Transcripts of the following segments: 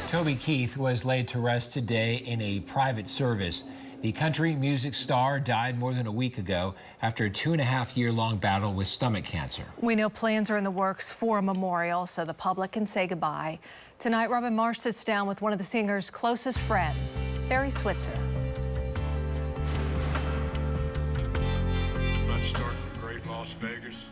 Toby Keith was laid to rest today in a private service. The country music star died more than a week ago after a 2.5-year-long battle with stomach cancer. We know plans are in the works for a memorial so the public can say goodbye. Tonight, Robin Marsh sits down with one of the singer's closest friends, Barry Switzer. Let's start in great Las Vegas.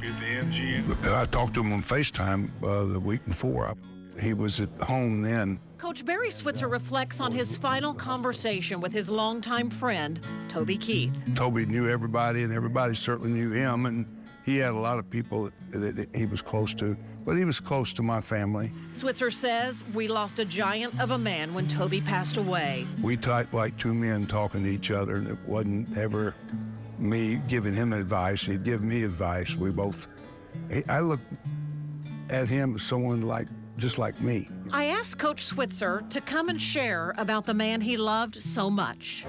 Get the MGM. I talked to him on FaceTime the week before. He was at home then. Coach Barry Switzer reflects on his final conversation with his longtime friend, Toby Keith. Toby knew everybody, and everybody certainly knew him, and he had a lot of people that he was close to, but he was close to my family. Switzer says, "We lost a giant of a man when Toby passed away." We talked like two men talking to each other, and it wasn't ever me giving him advice. He'd give me advice. I look at him as someone just like me. I asked Coach Switzer to come and share about the man he loved so much.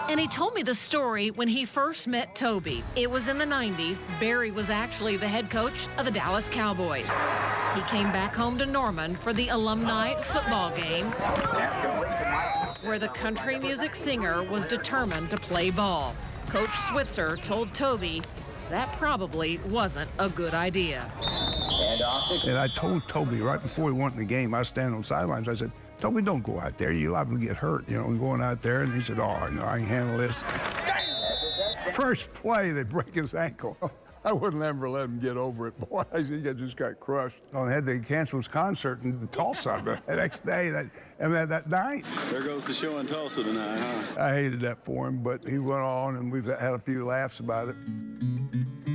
And he told me the story when he first met Toby. It was in the 90s. Barry was actually the head coach of the Dallas Cowboys. He came back home to Norman for the alumni football game, where the country music singer was determined to play ball. Coach Switzer told Toby that probably wasn't a good idea. And I told Toby right before he went in the game, I was standing on the sidelines, I said, "Toby, don't go out there. You're liable to get hurt, going out there." And he said, "Oh, no, I can handle this." First play, they break his ankle. I wouldn't ever let him get over it, boy. He just got crushed. I had to cancel his concert in Tulsa the next day, that night. There goes the show in Tulsa tonight, huh? I hated that for him, but he went on, and we've had a few laughs about it.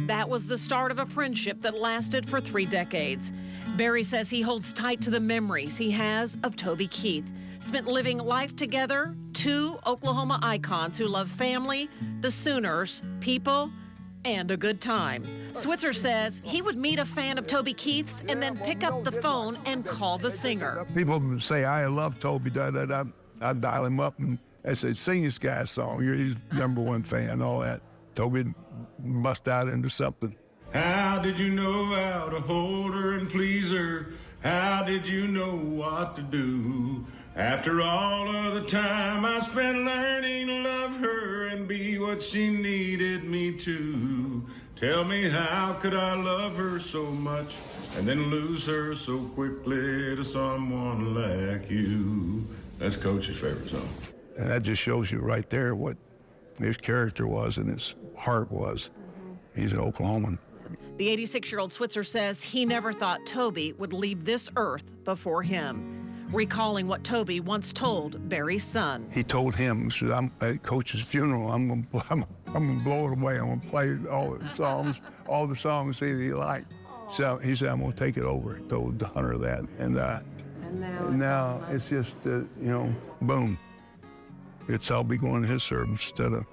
That was the start of a friendship that lasted for 3 decades. Barry says he holds tight to the memories he has of Toby Keith. Spent living life together, 2 Oklahoma icons who love family, the Sooners, people, and a good time. Switzer says he would meet a fan of Toby Keith's and then pick up the phone and call the singer. People say, "I love Toby, da-da-da." I'd dial him up and I say, "Sing this guy's song. You're his #1 fan," all that. Toby bust out into something. How did you know how to hold her and please her? How did you know what to do? After all of the time I spent learning to love her and be what she needed me to. Tell me, how could I love her so much and then lose her so quickly to someone like you?" That's Coach's favorite song. And that just shows you right there what his character was and his heart was. He's an Oklahoman. The 86-year-old Switzer says he never thought Toby would leave this earth before him, recalling what Toby once told Barry's son. He told him, he said, "I'm at Coach's funeral. I'm gonna blow it away. I'm gonna play all the songs that he liked." So he said, "I'm gonna take it over." He told Hunter that, and now it's just boom. I'll be going to his service instead of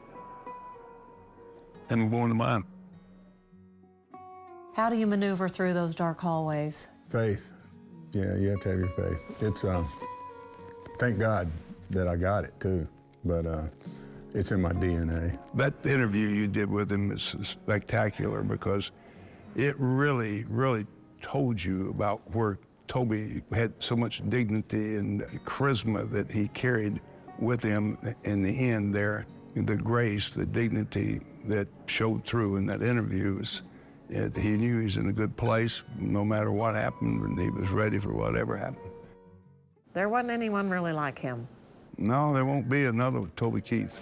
him going to mine. How do you maneuver through those dark hallways? Faith. Yeah, you have to have your faith. It's, thank God that I got it too, but it's in my DNA. That interview you did with him is spectacular because it really, really told you about where Toby had so much dignity and charisma that he carried with him in the end there. The grace, the dignity that showed through in that interview is he knew he was in a good place no matter what happened, and he was ready for whatever happened. There wasn't anyone really like him. No, there won't be another Toby Keith.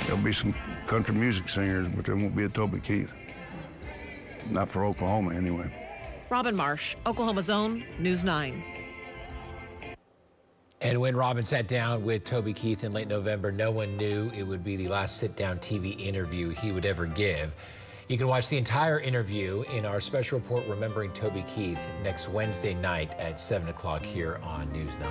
There'll be some country music singers, but there won't be a Toby Keith. Not for Oklahoma, anyway. Robin Marsh, Oklahoma's own News 9. And when Robin sat down with Toby Keith in late November, no one knew it would be the last sit-down TV interview he would ever give. You can watch the entire interview in our special report, Remembering Toby Keith, next Wednesday night at 7 o'clock here on News 9.